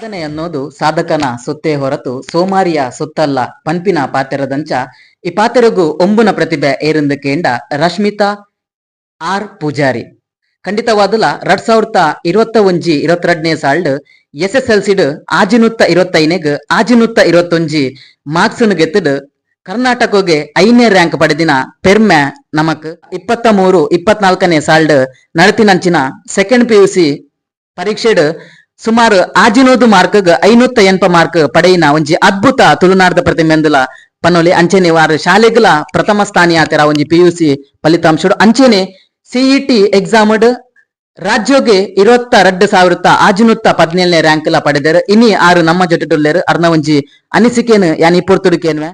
ಸಾಧನೆ ಅನ್ನೋದು ಸಾಧಕನ ಸೊತ್ತೇ ಹೊರತು ಸೋಮಾರಿಯ ಸೊತ್ತಲ್ಲ ಪಂಪಿನ ಪಾತೆರದಂಚ ಈ ಪಾತೆರಗು ಒಂಬುನ ಪ್ರತಿಭೆ ಏರಿಂದಕೇಂಡ ರಶ್ಮಿತಾ ಆರ್ ಪೂಜಾರಿ ಖಂಡಿತವಾದಲ 2021-22 ಸಾಲ್ಡ್ SSLCಡ್ ಆಜಿನುತ್ತ 25 ಆಜಿನುತ್ತ 21 ಮಾರ್ಕ್ಸ್ ಗೆತ್ತಡ್ ಕರ್ನಾಟಕಗೆ 5ನೇ ರ್ಯಾಂಕ್ ಪಡೆದಿನ ಪೆರ್ಮೆ ನಮಕ್ 23-24 ಸಾಲ್ಡ್ ನಡತಿನಂಚಿನ ಸೆಕೆಂಡ್ PUC ಪರೀಕ್ಷೆಡ್ ಸುಮಾರು ಆಜಿನೋದು ಮಾರ್ಕ್ 580 ಮಾರ್ಕ್ ಪಡೆಯಿನ ಒಂಜಿ ಅದ್ಭುತ ತುಳುನಾಡದ ಪ್ರತಿಮೆಂದುಲ ಪನೊಲಿ ಅಂಚೆನೆ ವಾರ ಶಾಲೆಗಳ ಪ್ರಥಮ ಸ್ಥಾನೀಯ ತೆರ ಒಂಜಿ PUC ಫಲಿತಾಂಶ ಅಂಚೆನೆ CET ಎಕ್ಸಾಮ್ ರಾಜ್ಯೋಗೆ 22,517ನೇ ರ್ಯಾಂಕ್ ಲ ಪಡೆದರು ಇನಿ ಆರು ನಮ್ಮ ಜೊತೆಟುಲ್ಲೇರು ಅರ್ನ ಒಂಜಿ ಅನಿಸಿಕೆನು ಯಾನಿ ಪೊರ್ತುಡುಕೇನ್ವೆ.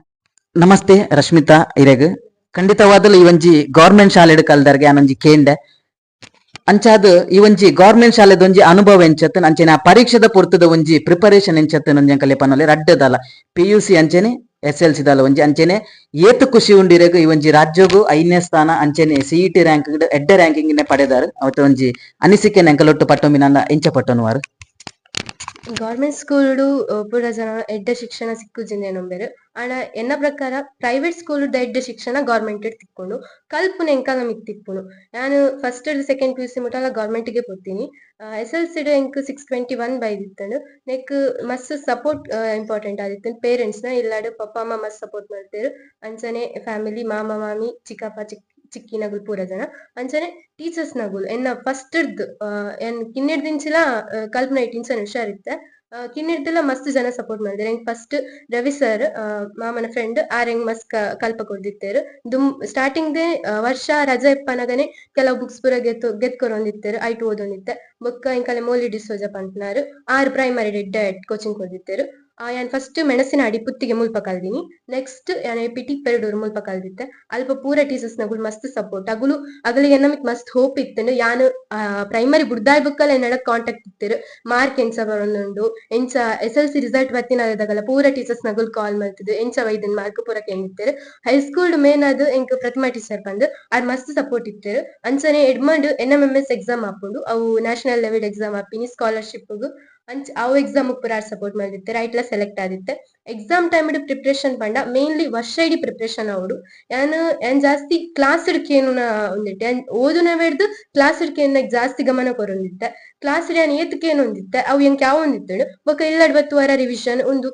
ನಮಸ್ತೆ ರಶ್ಮಿತಾ ಇರೆಗ್ ಖಂಡಿತವಾದಲು ಈ ಒಂಜಿ ಗೌರ್ಮೆಂಟ್ ಶಾಲೆಡ್ ಕಲ್ದರ್ಗೆ ಆನೊಂಜಿ ಕೇಂಡೆ ಅಂಚಾದ ಈ ಒಂಜಿ ಗೌರ್ಮೆಂಟ್ ಶಾಲೆದ ಒಂಜಿ ಅನುಭವ ಎಂಚತ್ ಅಂಚೆನೆ ಆ ಪರೀಕ್ಷೆದ ಪೊರ್ತದ ಒಂಜಿ ಪ್ರಿಪರೇಷನ್ ಎಂಚತ್ ನಂಜಂಕಲೆ ಪನೊಲೆ ರಡ್ಡದಲ್ಲ PUC ಅಂಚೆನೆ SLC ದಲ್ಲ ಒಂಜಿ ಅಂಚೆನೆ ಏತು ಖುಷಿ ಉಂಡಿರೆಗ್ ಈ ಒಂಜಿ ರಾಜ್ಯೋಗು 5ನೇ ಸ್ಥಾನ ಅಂಚೆನೆ CET ರ್ಯಾಂಕ್ ಎಡ್ಡೆ ರ್ಯಾಂಕಿಂಗ್ ಪಡೆದಾರು ಅವತ್ತು ಒಂಜಿ ಅನಿಸಿಕೆ ನೆಂಕಲೊಟ್ಟು ಪಟ್ಟೊಮ್ಮಿ ನನ್ನ ಎಂಚ ಪಟ್ಟನುವಾರು. ಗೌರ್ಮೆಂಟ್ ಸ್ಕೂಲು ಪೂರ ಜನ ಎಡ್ಡ ಶಿಕ್ಷಣ ಸಿಕ್ಕುಜಿಂದೆ ನಂಬೆರ್ ಆಂಡ ಎನ್ನ ಪ್ರಕಾರ ಪ್ರೈವೇಟ್ ಸ್ಕೂಲ್ ಎಡ್ಡ ಶಿಕ್ಷಣ ಗೌರ್ಮೆಂಟ್ ತಿಕ್ಕೊಂಡು ಕಲ್ಪುನ ಎಂಕಲ ಮಿಕ್ ತಿಪ್ಪುನು. ನಾನು ಫಸ್ಟ್ ಸೆಕೆಂಡ್ PUC ಮುಟ್ಟಲ ಗೌರ್ಮೆಂಟ್ ಗೆ ಪೊತ್ತೀನಿ. SLC ಎಂಕ್ 621 ಬೈದಿತ್ತಂಡು ನೆಕ್ ಮಸ್ತ್ ಸಪೋರ್ಟ್ ಇಂಪಾರ್ಟೆಂಟ್ ಆದಿತ್ತು ಪೇರೆಂಟ್ಸ್ ನ ಇಲ್ಲಾಡು ಪಪ್ಪ ಅಮ್ಮ ಮಸ್ತ್ ಸಪೋರ್ಟ್ ಮಾಡ್ತೇರು ಅಂಚನೆ ಫ್ಯಾಮಿಲಿ ಮಾಮ ಮಾಮಿ ಚಿಕ್ಕಪ್ಪ ಚಿಕ್ಕಿನಗುಲ್ ಪೂರ ಜನ ಅಂಚನೆ ಟೀಚರ್ಸ್ ನಗುಲ್ ಎನ್ನ ಫಸ್ಟ್ ಎನ್ ಕಿನ್ನೆಡ್ದಿಂಚಿಲ ಕಲ್ಪನ ಇಟ್ಟಿನ್ಸನ್ ಹುಷಾರಿತ್ತೆ ಕಿನ್ನೆಡ್ದೆಲ್ಲ ಮಸ್ತ್ ಜನ ಸಪೋರ್ಟ್ ಮಾಡಿದ್ರು. ಹೆಂಗ್ ಫಸ್ಟ್ ರವಿ ಸರ್ ಮಾಮನ ಫ್ರೆಂಡ್ ಆರೆಂಗ್ ಮಸ್ತ್ ಕಲ್ಪ ಕೊಡ್ದಿತ್ತೇರು ಸ್ಟಾರ್ಟಿಂಗ್ ದೇ ವರ್ಷ ರಜಾ ಇಪ್ಪನಗನೆ ಕೆಲವು ಬುಕ್ಸ್ ಪೂರ ಗೆತ್ಕೊರೊಂದಿತ್ತೇರು ಐಟು ಓದೊಂದಿತ್ತೆ ಬೊಕ್ಕ ಇಂಕಲೆ ಮೋಲಿ ಡಿಸೋಜ ಪಂಟ್ನಾರು 6 ಪ್ರೈಮರಿ ಡೆಡ್ ಕೋಚಿಂಗ್ ಕೊಡ್ದಿತ್ತೇರು. ಯಾನ್ ಫಸ್ಟ್ ಮೆಣಸಿನ ಅಡಿ ಪುತ್ತಿಗೆ ಮುಲ್ಪ ಕಲ್ದಿನಿ ನೆಕ್ಸ್ಟ್ ಯಾನ್ ಪಿಟಿ ಪೆರಡೂರು ಮುಲ್ಪ ಕಲ್ದಿತ್ತೆ ಅಲ್ಪ ಪೂರ ಟೀಚರ್ಸ್ ನಗುಲ್ ಮಸ್ತ್ ಸಪೋರ್ಟ್ ಅಗುಲು ಅಗಲಿಗೆ ನಮಕ್ ಮಸ್ತ್ ಹೋಪ್ ಇತ್ತಂಡು ಯಾನ್ ಪ್ರೈಮರಿ ಬುಡ್ದಾಯ್ ಬುಕ್ಕಲ್ಲ ಎನ್ನಡ ಕಾಂಟ್ಯಾಕ್ಟ್ ಇತ್ತೇರು ಮಾರ್ಕ್ ಎಂಚ ಬರೋಂದುಂಡು ಎಂಚ SLC ರಿಸಲ್ಟ್ ಬತ್ತಿನದಾಗಲ ಪೂರ ಟೀಚರ್ಸ್ ನಗುಲ್ ಕಾಲ್ ಮಾಡ್ತಿದ್ದು ಎಂಚ ವೈದನ್ ಮಾರ್ಕ್ ಪೂರ ಕೇಳಿತ್ತೇರು. ಹೈಸ್ಕೂಲ್ ಮೇನ್ ಅದು ಎಂಕ್ ಪ್ರತಿಮಾ ಟೀಚರ್ ಬಂದು ಆರ್ ಮಸ್ತ್ ಸಪೋರ್ಟ್ ಇತ್ತೇರು ಅಂಚನೆ ಎಡ್ಮಂಡ್ NMMS ಎಕ್ಸಾಮ್ ಹಾಕೊಂಡು ಅವು ನ್ಯಾಷನಲ್ ಲೆವೆಲ್ ಎಕ್ಸಾಮ್ ಹಾಪಿನಿ ಸ್ಕಾಲರ್ಶಿಪ್ ಅವು ಎಕ್ಸಾಮ್ ಪೂರ ಸಪೋರ್ಟ್ ಮಾಡಿತ್ತೆ ರೈಟ್ ಸೆಲೆಕ್ಟ್ ಆದಿತ್ತೆ. ಎಕ್ಸಾಮ್ ಟೈಮ್ ಪ್ರಿಪ್ರೇಷನ್ ಪಂಡ ಮೇನ್ಲಿ ವರ್ಷ ಇಡೀ ಪ್ರಿಪ್ರೇಷನ್ ಅವಡು ಯಾನ್ ಜಾಸ್ತಿ ಕ್ಲಾಸ್ ಇಡ್ಕೇನು ಒಂದಿಟ್ಟೆ ಓದುನ ಬೆಡ್ದು ಕ್ಲಾಸ್ ಇಡ್ಕೇನ ಜಾಸ್ತಿ ಗಮನ ಕೊರೊಂದಿತ್ತೆ ಕ್ಲಾಸ್ ಯಾನ್ ಏತಕೇನು ಹೊಂದಿತ್ತೆ ಅವು ಎಂಕ್ ಯಾವ ಹೊಂದಿತ್ತೇಳು ಬೊಕ್ಕ ಇಲ್ಲಡ್ ಬತ್ತು ವರ ರಿವಿಷನ್ ಒಂದು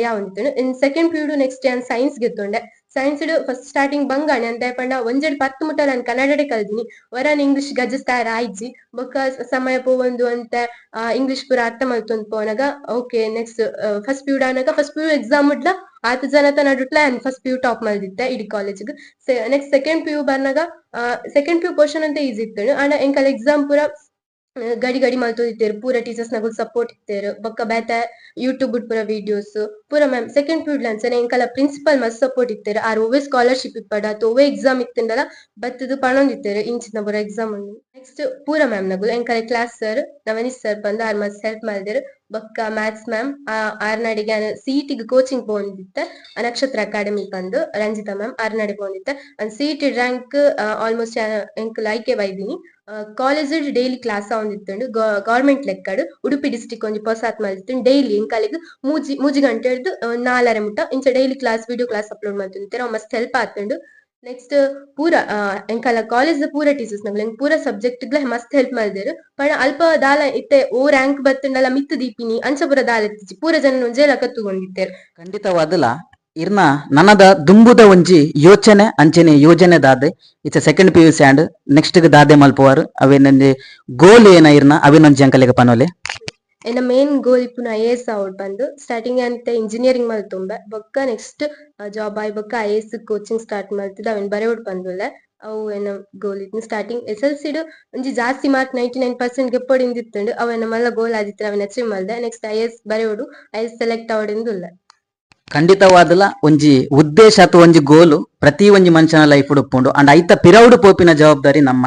ಯಾವ ಹೊಂದಿತ್ತೇಳು ಇನ್ ಸೆಕೆಂಡ್ ಪೀರಿಯಡ್ ನೆಕ್ಸ್ಟ್ ಯಾನ್ ಸೈನ್ಸ್ ಗೆತ್ತೊಂಡೆ ಸೈನ್ಸ್ ಫಸ್ಟ್ ಸ್ಟಾರ್ಟಿಂಗ್ ಬಂಗಾಣಿ ಅಂತ ಪಂಡ ಒಂಜೆಡ್ 10 ಮುಟ್ಟ ನಾನು ಕನ್ನಡಡೆ ಕಲ್ದಿನಿ ವರನ್ ಇಂಗ್ಲಿಷ್ ಗಜಸ್ತಾರ ಆಯ್ಜಿ ಬೊಕ್ಕ ಸಮಯ ಪೋವೊಂದು ಅಂತ ಇಂಗ್ಲಿಷ್ ಪೂರ ಅರ್ಥ ಮಲ್ತೊಂದು ಪೋನಾಗ ಓಕೆ ನೆಕ್ಸ್ಟ್ ಫಸ್ಟ್ ಪೀರಿಯಡ್ ಆನಾಗ ಫಸ್ಟ್ ಪೀರಿಯಡ್ ಎಕ್ಸಾಮ್ ಇಡ್ಲ 10 ಜನತ ನಡುಟ್ಲ ಫಸ್ಟ್ PU ಟಾಪ್ ಮಲ್ದಿತ್ತೆ ಇಡೀ ಕಾಲೇಜ್ಗೆ. ನೆಕ್ಸ್ಟ್ ಸೆಕೆಂಡ್ PU ಬಂದಾಗ ಸೆಕೆಂಡ್ PU ಕ್ವಶನ್ ಅಂತ ಈಸಿ ಇತ್ತು ಆಂಡ ಎಂಕಲ್ ಎಕ್ಸಾಮ್ ಪೂರ ಗಡಿ ಗಡಿ ಮಲ್ತೋದಿತ್ತೇರು ಪೂರ ಟೀಚರ್ಸ್ ನಗುಲ್ ಸಪೋರ್ಟ್ ಇತ್ತೇರು ಬೊಕ್ಕ ಬೇತ ಯೂಟ್ಯೂಬ್ ಪೂರ ವಿಡಿಯೋಸ್ ಪೂರ ಮ್ಯಾಮ್ ಸೆಕೆಂಡ್ ಪೀರಿಯಡ್ ಲಂಚನೆ ಎಂಕಲ ಪ್ರಿನ್ಸಿಪಲ್ ಮಸ್ತ್ ಸಪೋರ್ಟ್ ಇತ್ತೇರು ಆರ್ ಓವೇ ಸ್ಕಾಲರ್ಶಿಪ್ ಇಪ್ಪಡ ಓವೇ ಎಕ್ಸಾಮ್ ಇತ್ತಂಡಲ ಬತ್ತದು ಪಣೊಂದಿತ್ತೇರು ಇಂಚಿನ ಪೂರ ಎಕ್ಸಾಮ್ ಉಂಡು. ನೆಕ್ಸ್ಟ್ ಪೂರ ಮ್ಯಾಮ್ ನಗುಲ್ ಎಂಕಲ ಕ್ಲಾಸ್ ಸರ್ ನವನೀಶ್ ಸರ್ ಬಂದು ಆರ್ ಮಸ್ತ್ ಹೆಲ್ಪ್ ಮಾಡಿದೇರು ಬೊಕ್ಕ ಮ್ಯಾಥ್ಸ್ ಮ್ಯಾಮ್ ಆರ್ನಡಿಗೆ CET ಕೋಚಿಂಗ್ ಪೋಂದಿತ್ತೆ ನಕ್ಷತ್ರ ಅಕಾಡೆಮಿ ಬಂದು ರಂಜಿತಾ ಮ್ಯಾಮ್ ಆರ್ನಡೆ ಪೋಂದಿತ್ತೆ CET ರ್ಯಾಂಕ್ ಆಲ್ಮೋಸ್ಟ್ ಎಂಕ್ ಲೈಕೆ ಬೈದಿನಿ. ಕಾಲೇಜ್ ಡೈಲಿ ಕ್ಲಾಸ್ ಆವೊಂದಿತ್ತುಂಡು ಗೌರ್ಮೆಂಟ್ ಲೆಕ್ಕಡ್ ಉಡುಪಿ ಡಿಸ್ಟಿಕ್ ಒಂಜಿ ಪೊಸಾತ್ ಮಲ್ದಿತ್ತು ಡೈಲಿ ಎಂಕಲೆಗ್ ಮೂಜಿ ಗಂಟೆ ಹಿಡ್ದು 4:30 ಮುಟ್ಟ ಇಂಚ daily class video class upload ಮಾಡ್ತಿರ್ತಾರೆ ಅವ್ ಮಸ್ತ್ ಹೆಲ್ಪ್ ಆತುಂಡು. ನೆಕ್ಸ್ಟ್ ಪೂರ ಎಂಕಲ ಕಾಲೇಜ್ ಪೂರ ಟೀಚರ್ಸ್ ನಗ್ಲು ಪೂರ ಸಬ್ಜೆಕ್ಟ್ ಮಸ್ತ್ ಹೆಲ್ಪ್ ಮಾಡಿದೇರು ಪಂಡ ಅಲ್ಪ ದಾಲ ಇತ್ತೆ ಓ ರ್ಯಾಂಕ್ ಬತ್ತಂಡಲ ಮಿತ್ತು ದೀಪಿನಿ ಅಂಚ ಪೂರ ದಾಲ ಎತ್ತಿಜಿ ಪೂರ ಜನ ಒಂಜೇಲ ಕತ್ತುಗೊಂಡಿತ್ತೇರು. ಖಂಡಿತವಾದಲ ಇರ್ನ ನನದ ದುಂಬುದ ಒಂಜಿ ಯೋಚನೆ ಅಂಚೆನೆ ಯೋಜನೆ ದಾದೆ ಇತ್ತ ಸೆಕೆಂಡ್ PUC ಆಂಡ್ ನೆಕ್ಸ್ಟ್ ದಾದೆ ಮಲ್ಪುವಾರು ಅವೇನೊಂದು ಗೋಲ್ ಏನ ಇರ್ನ ಅವೇನೊಂಜಿ ಅಂಕಲೆಗ ಪನೊಲೆ. ಎನ್ನ ಮೇನ್ ಗೋಲ್ ಇಪ್ಪುನ IAS ಔಟ್ ಬಂದು ಸ್ಟಾರ್ಟಿಂಗ್ ಅಂತ ಇಂಜಿನಿಯರಿಂಗ್ ಮಲ್ತೊಂಬೆ ಬೊಕ್ಕ ನೆಕ್ಸ್ಟ್ ಜಾಬ್ ಆಯ್ ಬೊಕ್ಕ IAS ಕೋಚಿಂಗ್ ಸ್ಟಾರ್ಟ್ ಮಾಡ್ತಿದ್ದ ಅವನ್ ಬರೆಯೋಡ್ ಬಂದುಲ್ಲೆ ಅವು ಏನ ಗೋಲ್ ಇತ್ತು. ಸ್ಟಾರ್ಟಿಂಗ್ SLC ಒಂಜಿ ಜಾಸ್ತಿ ಮಾರ್ಕ್ 99% ಗೆಪ್ಪೊಡಿಂದಿತ್ತುಂಡು ಅವೆನ ಮಲ್ಲ ಗೋಲ್ ಆದಿತ್ತು ಅವನ್ ಅಚೀವ್ ಮಾಡ್ದೆ. ನೆಕ್ಸ್ಟ್ IAS ಬರೆಯೋಡು IAS ಸೆಲೆಕ್ಟ್ ಆವಡಿಂದುಲ್ಲೆ. ಖಂಡಿತವಾದಲ ಒಂಜಿ ಉದ್ದೇಶ ಅಥವಾ ಒಂಜಿ ಗೋಲು ಪ್ರತಿ ಒಂಜಿ ಮನುಷ್ಯನ ಲೈಫ್ ಉಪ್ಪುಂಡು ಅಂಡ್ ಐತ ಪಿರೌಡು ಪೋಪಿನ ಜವಾಬ್ದಾರಿ ನಮ್ಮ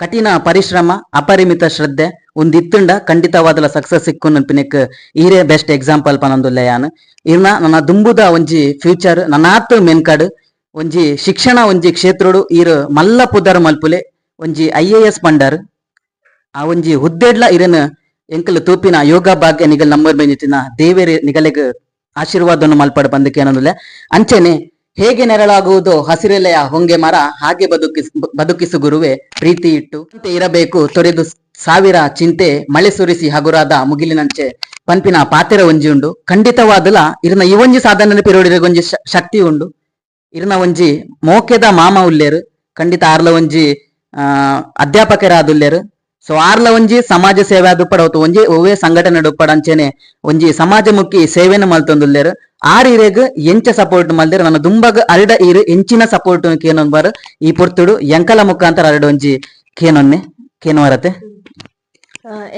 ಕಠಿಣ ಪರಿಶ್ರಮ ಅಪರಿಮಿತ ಶ್ರದ್ಧೆ ಒಂದಿತ್ತುಂಡ ಖಂಡಿತವಾದಲ ಸಕ್ಸಸ್ ಸಿಕ್ಕು ನೆನಪಿನಕ್ ಈರೇ ಬೆಸ್ಟ್ ಎಕ್ಸಾಂಪಲ್ ಪನೊಂದುಲ್ಲೆ ಯಾನ್ ಇರ್ನ ನನ್ನ ದುಂಬುದ ಒಂಜಿ ಫ್ಯೂಚರ್ ನನ್ನಾತ್ ಮೆನ್ಕಡ್ ಒಂಜಿ ಶಿಕ್ಷಣ ಒಂಜಿ ಕ್ಷೇತ್ರಡು ಈರ್ ಮಲ್ಲ ಪುದರ್ ಮಲ್ಪುಲೆ ಒಂಜಿ IAS ಪಂಡರ್ ಆ ಒಂಜಿ ಹುದ್ದೆಡ್ಲ ಇರನ್ ಎಂಕಲ್ ತೂಪಿನ ಯೋಗ ಭಾಗ್ಯ ನಿಗಲ್ ನಂಬರ್ ಬೆಂಜಿತಿನ ದೇವೇರಿ ನಿಗಲೆಗ್ ಆಶೀರ್ವಾದವನ್ನು ಮಲ್ಪಡ ಬಂದಕ್ಕೆ ಏನಂದ್ರೆ ಅಂಚೆನೆ ಹೇಗೆ ನೆರಳಾಗುವುದೋ ಹಸಿರೆಲೆಯ ಹೊಂಗೆ ಮರ ಹಾಗೆ ಬದುಕಿಸು ಗುರುವೆ ಪ್ರೀತಿ ಇಟ್ಟು ಅಂತೆ ಇರಬೇಕು ತೊರೆದು ಸಾವಿರ ಚಿಂತೆ ಮಳೆ ಸುರಿಸಿ ಹಗುರಾದ ಮುಗಿಲಿನಂಚೆ ಪಂಪಿನ ಪಾತೆರ ಒಂಜಿ ಉಂಡು ಖಂಡಿತವಾದಲ ಇರ್ನ ಈ ಒಂಜಿ ಸಾಧನೆ ಪಿರೋಡಿರ ಒಂಜಿ ಶಕ್ತಿ ಉಂಡು ಇರ್ನ ಒಂಜಿ ಮೋಕೆದ ಮಾಮ ಉಲ್ಲೇರು ಖಂಡಿತ ಆರ್ಲ ಒಂಜಿ ಅಧ್ಯಾಪಕರಾದುಲ್ಲೇರು ಸೊ ಆರ್ಲ ಒಂಜಿ ಸಮಾಜ ಸೇವೆ ಆದುಪ್ಪಡ ಒಂಜಿ ಒವ್ವೇ ಸಂಘಟನೆ ಉಪ್ಪಡ ಅಂಚೆನೆ ಒಂಜಿ ಸಮಾಜಮುಖಿ ಸೇವೆನ ಮಲ್ತೊಂದುಲ್ಲೇರು ಆರ್ ಇರೆಗ್ ಎಂಚ ಸಪೋರ್ಟ್ ಮಲ್ದೇರು ನನ್ನ ದುಂಬಗ್ ಅರಡ ಇರು ಎಂಚಿನ ಸಪೋರ್ಟ್ ಕೇನೊಂದು ಬಾರು ಈ ಪೊರ್ತುಡು ಎಂಕಲ ಮುಖಾಂತರ ಅರಡ ಒಂಜಿ ಕೇನೊನ್ನೆ ಕೇನು ವರತೆ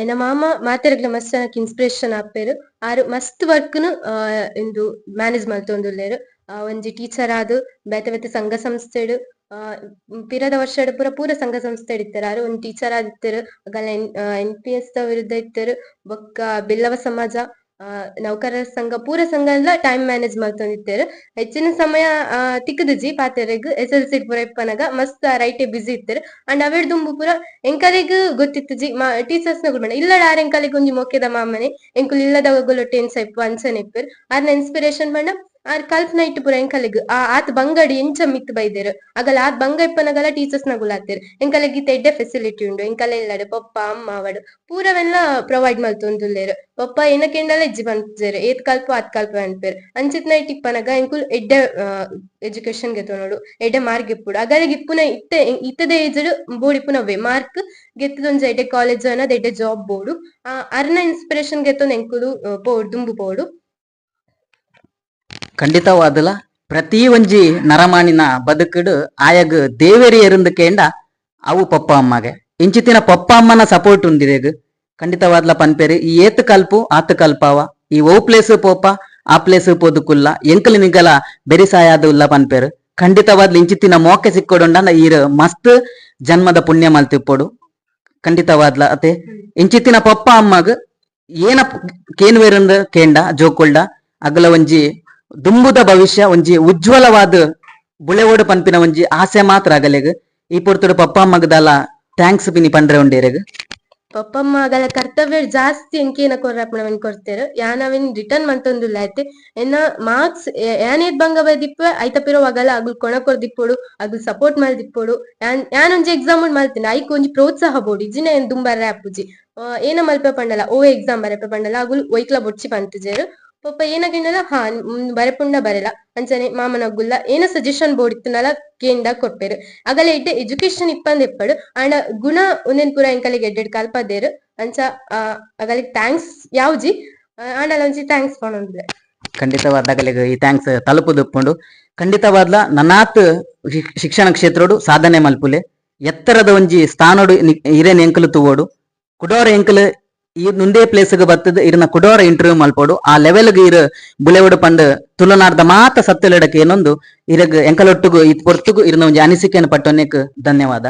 ಎನ್ನ ಮಾಮ ಮಾತೆರೆಗ್ಲ ಮಸ್ತ್ ನನಕ್ ಇನ್ಸ್ಪಿರೇಷನ್ ಆಪೇರು ಆರು ಮಸ್ತ್ ವರ್ಕ್ನು ಇಂದು ಮ್ಯಾನೇಜ್ ಮಲ್ತೊಂದುಲ್ಲೇರು ಒಂಜಿ ಟೀಚರ್ ಆದ್ ಬೇತೆ ಬೇತೆ ಸಂಘ ಸಂಸ್ಥೆಡ್ ಪಿರದ ವರ್ಷಡ್ ಪೂರ ಸಂಘ ಸಂಸ್ಥೆ ಇಡ್ತಾರೆ ಆರು ಒಂದ್ ಟೀಚರ್ ಆದಿತ್ತರು ಅಗಲ NPS ವಿರುದ್ಧ ಇತ್ತರು ಬೊಕ್ಕ ಬಿಲ್ಲವ ಸಮಾಜ ನೌಕರರ ಸಂಘ ಪೂರ ಸಂಘ ಎಲ್ಲ ಟೈಮ್ ಮ್ಯಾನೇಜ್ ಮಲ್ತೊಂದಿತ್ತೇರು ಹೆಚ್ಚಿನ ಸಮಯ ತಿಕ್ಕದಜಿ ಪಾತೆರೆಗ್ SLC ಪೂರ ಇಪ್ಪನಗ ಮಸ್ತ್ ರೈಟೆ ಬಿಸಿ ಇತ್ತರು ಅಂಡ್ ಅವೇಡ್ ದುಂಬು ಪೂರ ಎಂಕಲೆಗ್ ಗೊತ್ತಿತ್ತು ಜಿ ಟೀಚರ್ಸ್ ನ ಗುಡ್ಬಣ್ಣ ಇಲ್ಲಡ ಆರ್ ಎಂಕಲೆಗ್ ಒಂಜಿ ಮೊಕ್ಕೆದ ಮಾಮನೆ ಎಂಕುಲ್ ಇಲ್ಲದ ಗೊಲೊಟ್ಟೆ ಎನ್ಸ ಇಪ್ಪು ಅಂಚನೆ ಇಪ್ಪರ್ ಆರ್ನ ಇನ್ಸ್ಪಿರೇಷನ್ ಬಣ್ಣ ಆರ್ ಕಲ್ಪನ ಇಟ್ಟು ಪೂರ ಎಂಕಲೆಗ್ ಆತ್ ಬಂಗಡಿ ಎಂಚ ಮಿತ್ ಬೈದೇರು ಆಗಲ ಆತ್ ಬಂಗ ಇಪ್ಪನಗಲ ಟೀಚರ್ಸ್ ನ ಗುಲಾತೇರು ಎಂಕಲೆಗ್ ಇತ್ತ ಎಡ್ಡೆ ಫೆಸಿಲಿಟಿ ಉಂಡು ಎಂಕಲ ಇಲ್ಲಡೆ ಪಪ್ಪ ಅಮ್ಮ ಅವಡು ಪೂರವೆಲ್ಲ ಪ್ರೊವೈಡ್ ಮಲ್ತೊಂದುಲ್ಲೇರು ಪಪ್ಪ ಏನಕ್ಕೆಂಡಲ ಇಜ್ಜಿ ಬಂತೇರು ಏತ್ ಕಲ್ಪ ಆತ್ ಕಲ್ಪ ಅನ್ಪೇರು ಅಂಚಿತ್ ನೈಟ್ ಇಪ್ಪನಗ ಎಂಕುಲ್ ಎಡ್ಡೆ ಎಜುಕೇಶನ್ ಗೆ ತೊನೋಡು ಎಡ್ಡೆ ಮಾರ್ಕ್ ಇಪ್ಪುಡು ಅಗಲಿಗೆ ಇಪ್ಪುನ ಇತ್ತದ ಏಜ್ ಬೋಡಿಪ್ಪುನವೇ ಮಾರ್ಕ್ ಗೆತ್ತದೊಂಜಿ ಎಡ್ಡೆ ಕಾಲೇಜ್ ಅನ್ನೋದು ಎಡ್ಡೆ ಜಾಬ್ ಬೋಡು ಅರ್ನ ಇನ್ಸ್ಪಿರೇಷನ್ ಗೆತ್ತೊಂದು ಎಂಕುಲು ಪೋಡು ದುಂಬು ಪೋಡು ಖಂಡಿತವಾದಲ ಪ್ರತಿ ಒಂಜಿ ನರಮಾಣಿನ ಬದುಕುಡು ಆಯಗ್ ದೇವೇರಿ ಎರುಂದು ಕೇಂಡ ಅವು ಪಪ್ಪ ಅಮ್ಮಗೆ ಇಂಚಿತ್ತಿನ ಪಪ್ಪ ಅಮ್ಮನ ಸಪೋರ್ಟ್ ಉಂದಿರೇಗ್ ಖಂಡಿತವಾದ್ಲ ಪನ್ಪೇರಿ ಈ ಏತ್ ಕಲ್ಪು ಆತ್ ಕಲ್ಪಾವ ಈ ಓ ಪ್ಲೇಸ್ ಪೋಪ ಆ ಪ್ಲೇಸ್ ಪೋದುಕುಲ್ಲ ಎಂಕಲ್ ನಿಗಲ ಬೆರಿಸಾಯಾದ ಉಲ್ಲ ಪನ್ಪೇರು ಖಂಡಿತವಾದ್ಲ ಇಂಚಿತ್ತಿನ ಮೋಕೆ ಸಿಕ್ಕೊಡುಂಡ ಈರ್ ಮಸ್ತ್ ಜನ್ಮದ ಪುಣ್ಯ ಮಲ್ತಿಪ್ಪೋಡು ಖಂಡಿತವಾದ್ಲ ಅತೆ ಇಂಚಿತ್ತಿನ ಪಪ್ಪ ಅಮ್ಮಗ್ ಏನ ಕೇನ್ವೇರಂದ ಕೇಂಡ ಜೋಕೊಳ್ಡ ಅಗಲ ಒಂಜಿ ದುಂಬುದ ಭವಿಷ್ಯ ಒಂಜಿ ಉಜ್ವಲವಾದ ಬುಳೆವೋಡು ಪನ್ಪಿನ ಒಂಜಿ ಆಸೆ ಮಾತ್ರ ಆಗಲೆಗ್ ಈ ಪೊರ್ತುಡು ಪಪ್ಪ ಅಮ್ಮಗದಲ್ಲ ಥ್ಯಾಂಕ್ಸ್ ಪಿನಿ ಪಂಡ್ರೆ ಉಂಡೇರೆಗ್ ಪಪ್ಪ ಅಮ್ಮ ಆಗಲ ಕರ್ತವ್ಯ ಜಾಸ್ತಿ ಎಂಕೇನ ಕೊರ್ರಪ್ಪನವನ್ ಕೊಡ್ತೇರು ಯಾನವಿನ್ ರಿಟರ್ನ್ ಮಂತೊಂದುಲ್ಲ ಐತೆ ಎನ್ನ ಮಾರ್ಕ್ಸ್ ಯಾನೇದ್ ಬಂಗ ಬದಿಪ್ಪ ಐತ ಪಿರೋವಾಗಲ ಅಗುಲ್ ಕೊಣಕೊರ್ದಿಪ್ಪೋಡು ಅಗುಲ್ ಸಪೋರ್ಟ್ ಮಲ್ದಿಪ್ಪೋಡು ಯಾನೊಂಜಿ ಎಕ್ಸಾಮ್ ಉಂಡ್ ಮಲ್ತೀನಿ ಐಕ್ ಒಂಜಿ ಪ್ರೋತ್ಸಾಹ ಬೋಡು ಇಜಿನ ಏನ್ ದುಂಬಾರ ಆಪುಜಿ ಏನ ಮಲ್ಪೆ ಪಂಡಲ ಓ ಎಕ್ಸಾಮ್ ಬರೆಪೆ ಪಂಡಲ ಅಗುಲ್ ಒಯ್ಕ್ಲ ಬೊಡ್ಚಿ ಪಂತಜೇರು ಪಪ್ಪ ಏನಕ್ಕೆಂಡಲ ಬರೆಪುಂಡ ಬರೆಲ ಅಂಚನೆ ಮಾಮನ ಗುಲ್ಲ ಏನ ಸಜೆಷನ್ ಬೋರ್ಡ್ ಇತ್ತುನಲ ಕೇಂಡ ಕೊಟ್ಪೇರು ಅಗಲ ಎಡ್ಡೆ ಎಜುಕೇಶನ್ ಇಪ್ಪಂದ್ ಎಪ್ಪಡು ಅಂಡ ಗುಣ ಒಂದೇನ್ ಪೂರ ಎಂಕಲಿಗೆ ಎಡ್ಡೆಡ್ ಕಲ್ಪದೇರು ಅಂಚ ಅಗಲಿಗೆ ಥ್ಯಾಂಕ್ಸ್ ಯಾವ್ಜಿ ಆಂಡಲ ಒಂಜಿ ಥ್ಯಾಂಕ್ಸ್ ಕೊನೊಂದುಲೆ ಖಂಡಿತವಾದ ಅಗಲಿಗೆ ಈ ಥ್ಯಾಂಕ್ಸ್ ತಲುಪುದುಪ್ಪುಂಡು ಖಂಡಿತವಾದ್ಲ ನನಾತ್ ಶಿಕ್ಷಣ ಕ್ಷೇತ್ರಡು ಸಾಧನೆ ಮಲ್ಪುಲೆ ಎತ್ತರದ ಒಂಜಿ ಸ್ಥಾನಡು ಇರೇನ್ ಎಂಕಲು ತೂವೋಡು ಕುಡೋರ ಎಂಕಲು ಈ ಮುಂದೆ ಪ್ಲೇಸ್ಗೆ ಬರ್ತದ ಇರ್ನ ಕುಡೋರ ಇಂಟರ್ವ್ಯೂ ಮಲ್ಪೋಡು ಆ ಲೆವೆಲ್ಗೆ ಇರ್ ಬುಲೆವಡು ಪಂಡ್ ತುಲನಾರ್ದ ಮಾತ ಸತ್ಯಲೆಡಕ್ಕೆ ಏನೊಂದು ಇರಗ್ ಎಂಕಲೊಟ್ಟುಗು ಇತ್ ಪೊರ್ತುಗು ಇರ್ನ ಒಂಜಿ ಅನಿಸಿಕೆಯನ್ನು ಪಟ್ಟೊನ್ನೆಕ್ ಧನ್ಯವಾದ.